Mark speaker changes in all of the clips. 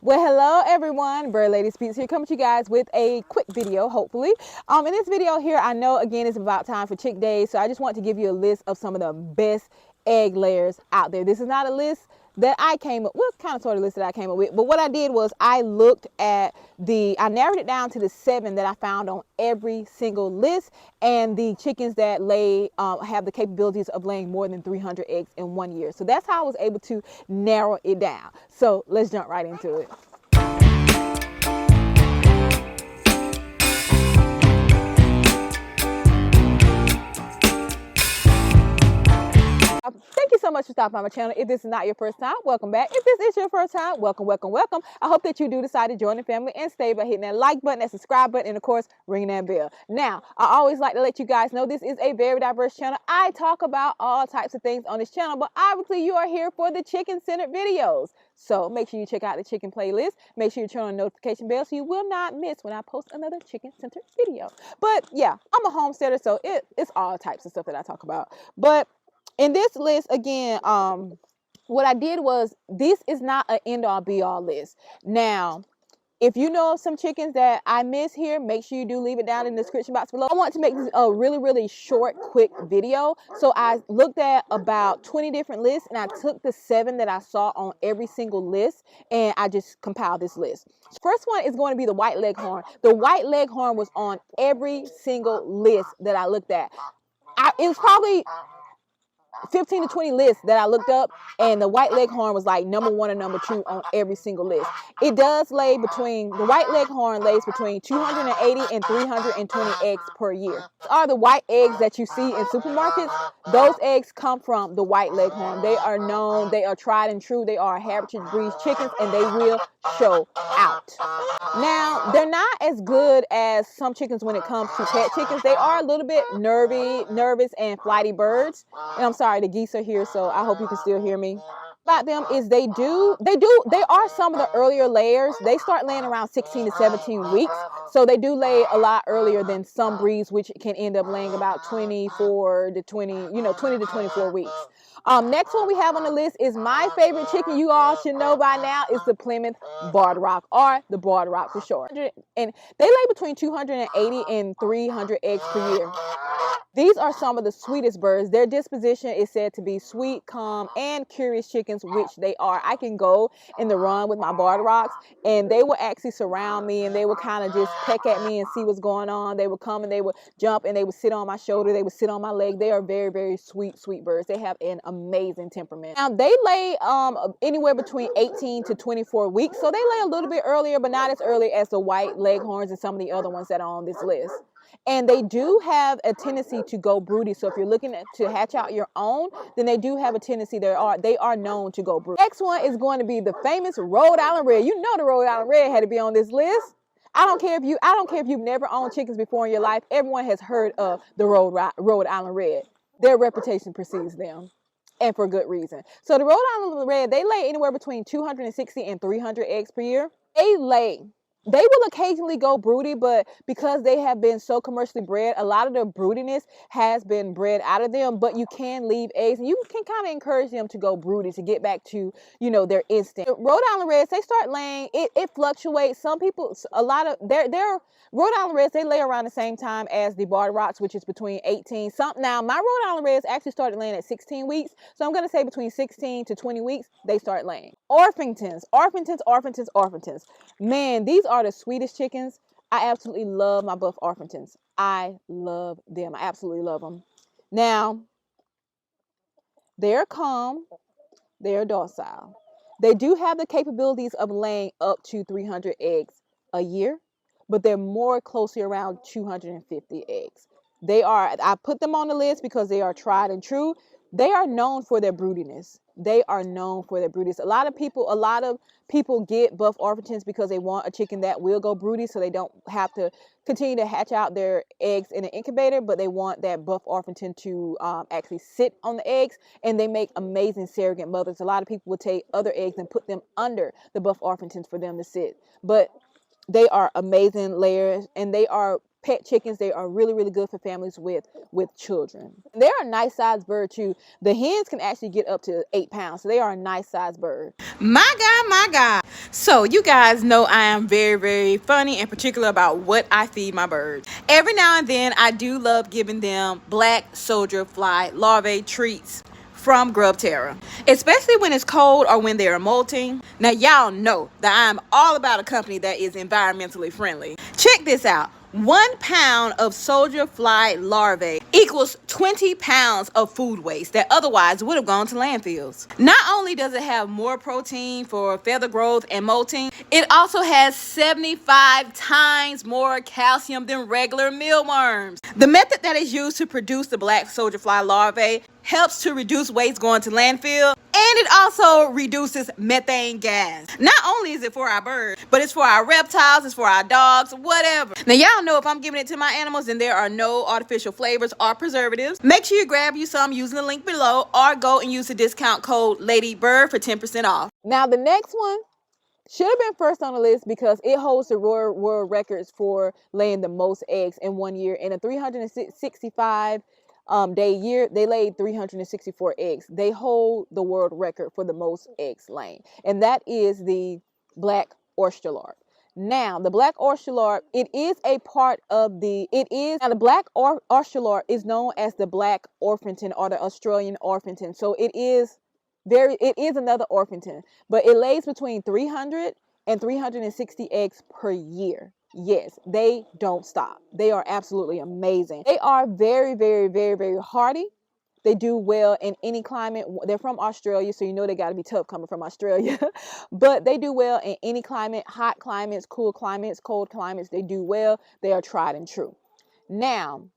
Speaker 1: Well, hello everyone, Bird Lady Speaks here, coming to you guys with a quick video, hopefully. In this video here, I know again it's about time for chick days, so I just want to give you a list of some of the best egg layers out there. This is not a list that I came up with, kind of sort of list that I came up with, but what I did was I looked at I narrowed it down to the 7 that I found on every single list, and the chickens that lay have the capabilities of laying more than 300 eggs in 1 year. So that's how I was able to narrow it down. So let's jump right into it. Thank you so much for stopping by my channel. If this is not your first time, welcome back. If this is your first time, welcome, welcome, welcome. I hope that you do decide to join the family and stay by hitting that like button, that subscribe button, and of course, ringing that bell. Now, I always like to let you guys know this is a very diverse channel. I talk about all types of things on this channel, but obviously you are here for the chicken-centered videos. So make sure you check out the chicken playlist. Make sure you turn on the notification bell so you will not miss when I post another chicken-centered video. But yeah, I'm a homesteader, so it's all types of stuff that I talk about. But in this list, again, what I did was, this is not an end-all be-all list. Now, if you know of some chickens that I miss here, make sure you do leave it down in the description box below. I want to make this a really, really short, quick video. So I looked at about 20 different lists, and I took the 7 that I saw on every single list, and I just compiled this list. First one is going to be the white leghorn. The white leghorn was on every single list that I looked at. It was probably 15 to 20 lists that I looked up, and the white leghorn was like number 1 and number 2 on every single list. It does lay between, the white leghorn lays between 280 and 320 eggs per year. These are the white eggs that you see in supermarkets. Those eggs come from the white leghorn. They are known, they are tried and true, they are heritage breed chickens, and they will show out. Now, they're not as good as some chickens when it comes to pet chickens. They are a little bit nervous, and flighty birds. And I'm sorry, the geese are here, so I hope you can still hear me. About them is they are some of the earlier layers. They start laying around 16 to 17 weeks. So they do lay a lot earlier than some breeds, which can end up laying about 24 to 20 to 24 weeks. Next one we have on the list is my favorite chicken. You all should know by now is the Plymouth Barred Rock, or the Barred Rock for short. And they lay between 280 and 300 eggs per year. These are some of the sweetest birds. Their disposition is said to be sweet, calm, and curious chickens, which they are. I can go in the run with my Barred Rocks, and they will actually surround me, and they will kind of just peck at me and see what's going on. They would come and they would jump, and they would sit on my shoulder. They would sit on my leg. They are very, very sweet, sweet birds. They have an amazing temperament. Now, they lay anywhere between 18 to 24 weeks, so they lay a little bit earlier, but not as early as the white leghorns and some of the other ones that are on this list. And they do have a tendency to go broody. So if you're looking to hatch out your own, then they do have a tendency. They are known to go broody. Next one is going to be the famous Rhode Island Red. You know the Rhode Island Red had to be on this list. I don't care if you've never owned chickens before in your life. Everyone has heard of the Rhode Island Red. Their reputation precedes them, and for good reason. So the Rhode Island Red, they lay anywhere between 260 and 300 eggs per year. They will occasionally go broody, but because they have been so commercially bred, a lot of the broodiness has been bred out of them. But you can leave eggs, and you can kind of encourage them to go broody to get back to, their instinct. Rhode Island Reds, they start laying, it fluctuates. Some people, a lot of their Rhode Island Reds, they lay around the same time as the Barred Rocks, which is between 18. Now, my Rhode Island Reds actually started laying at 16 weeks. So I'm going to say between 16 to 20 weeks, they start laying. Orpingtons. Man, these are the sweetest chickens. I absolutely love my buff Orpingtons. I love them. I absolutely love them. Now, they're calm. They're docile. They do have the capabilities of laying up to 300 eggs a year, but they're more closely around 250 eggs. I put them on the list because they are tried and true. They are known for their broodiness. A lot of people get buff Orpingtons because they want a chicken that will go broody, so they don't have to continue to hatch out their eggs in an incubator, but they want that buff Orpington to actually sit on the eggs, and they make amazing surrogate mothers. A lot of people will take other eggs and put them under the buff Orpingtons for them to sit, but they are amazing layers, and they are pet chickens. They are really, really good for families with children. They're a nice sized bird too. The hens can actually get up to 8 pounds, so they are a nice sized bird. My God, So you guys know I am very, very funny and particular about what I feed my birds. Every now and then I do love giving them black soldier fly larvae treats from Grub Terra, especially when it's cold or when they're molting. Now y'all know that I'm all about a company that is environmentally friendly. Check this out. 1 pound of soldier fly larvae equals 20 pounds of food waste that otherwise would have gone to landfills. Not only does it have more protein for feather growth and molting, it also has 75 times more calcium than regular mealworms. The method that is used to produce the black soldier fly larvae helps to reduce waste going to landfill, and it also reduces methane gas. Not only is it for our birds, but it's for our reptiles, it's for our dogs, whatever. Now y'all know if I'm giving it to my animals and there are no artificial flavors or preservatives, make sure you grab you some using the link below or go and use the discount code LADYBIRD for 10% off. Now the next one should have been first on the list because it holds the world records for laying the most eggs in 1 year. In a 365 day year, they laid 364 eggs. They hold the world record for the most eggs laid, and that is the black oyster lark. Now, the black oyster lark, it is a part of the black oyster lark is known as the black orpington or the Australian orpington. So it is another orpington, but it lays between 300 and 360 eggs per year. Yes, they don't stop. They are absolutely amazing. They are very, very, very, very hardy. They do well in any climate. They're from Australia, so you know they got to be tough coming from Australia. But they do well in any climate, hot climates, cool climates, cold climates. They do well. They are tried and true. Now,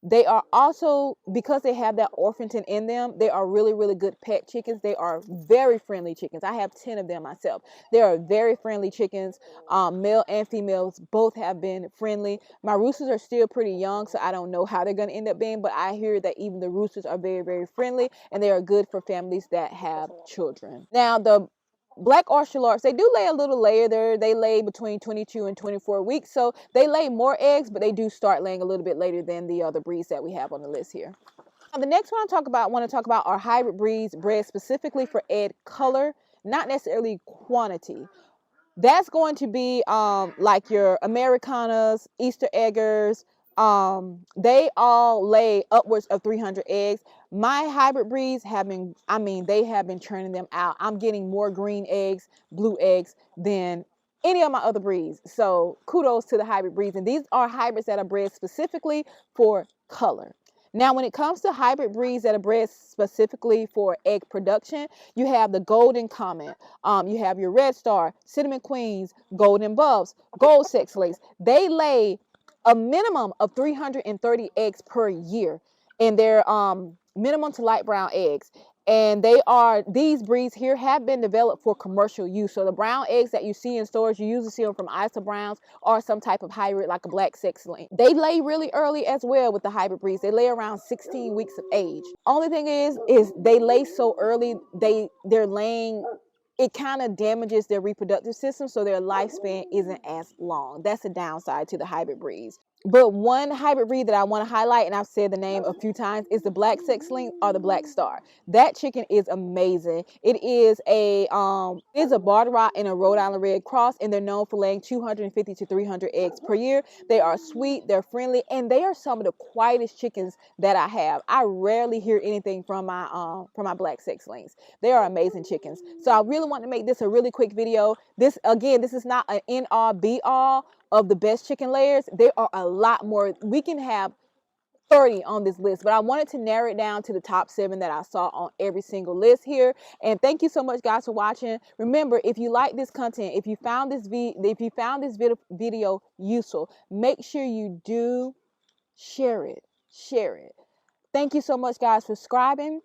Speaker 1: they are also, because they have that orpington in them, they are really, really good pet chickens. They are very friendly chickens. I have 10 of them myself. They are very friendly chickens. Male and females both have been friendly. My roosters are still pretty young, so I don't know how they're going to end up being, but I hear that even the roosters are very, very friendly, and they are good for families that have children. Now, the black oyster larks, they do lay a little later. They lay between 22 and 24 weeks. So they lay more eggs, but they do start laying a little bit later than the other breeds that we have on the list here. Now, the next one I want to talk about are hybrid breeds bred specifically for egg color, not necessarily quantity. That's going to be like your Americanas, Easter eggers. They all lay upwards of 300 eggs. My hybrid breeds have been, they have been churning them out. I'm getting more green eggs, blue eggs than any of my other breeds. So kudos to the hybrid breeds. And these are hybrids that are bred specifically for color. Now, when it comes to hybrid breeds that are bred specifically for egg production, you have the golden comet, you have your red star, cinnamon queens, golden buffs, gold sex lace. They lay a minimum of 330 eggs per year, and they're minimum to light brown eggs. And these breeds here have been developed for commercial use. So the brown eggs that you see in stores, you usually see them from Isa Browns or some type of hybrid like a black sex link. They lay really early as well with the hybrid breeds. They lay around 16 weeks of age. Only thing is they lay so early, they're laying, it kind of damages their reproductive system, so their lifespan isn't as long. That's a downside to the hybrid breeds. But one hybrid breed that I want to highlight, and I've said the name a few times, is the black sex link or the black star. That chicken is amazing. It is a Bardrock and a Rhode Island Red Cross, and they're known for laying 250 to 300 eggs per year. They are sweet, they're friendly, and they are some of the quietest chickens that I have. I rarely hear anything from my black sex links. They are amazing chickens. So I really want to make this a really quick video. This is not an end all be all of the best chicken layers. There are a lot more. We can have 30 on this list, but I wanted to narrow it down to the top 7 that I saw on every single list here. And thank you so much, guys, for watching. Remember, if you like this content, if you found this video useful, make sure you do share it. Thank you so much, guys, for subscribing.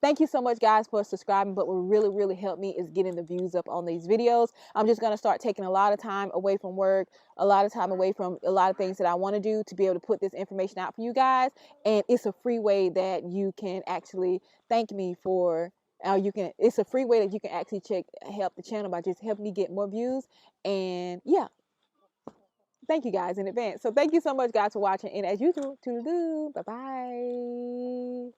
Speaker 1: Thank you so much, guys, for subscribing. But what really, really helped me is getting the views up on these videos. I'm just going to start taking a lot of time away from work, a lot of time away from a lot of things that I want to do to be able to put this information out for you guys. And it's a free way that you can actually thank me for. It's a free way that you can actually help the channel by just helping me get more views. And yeah. Thank you guys in advance. So thank you so much, guys, for watching. And as usual, toodaloo. Bye-bye.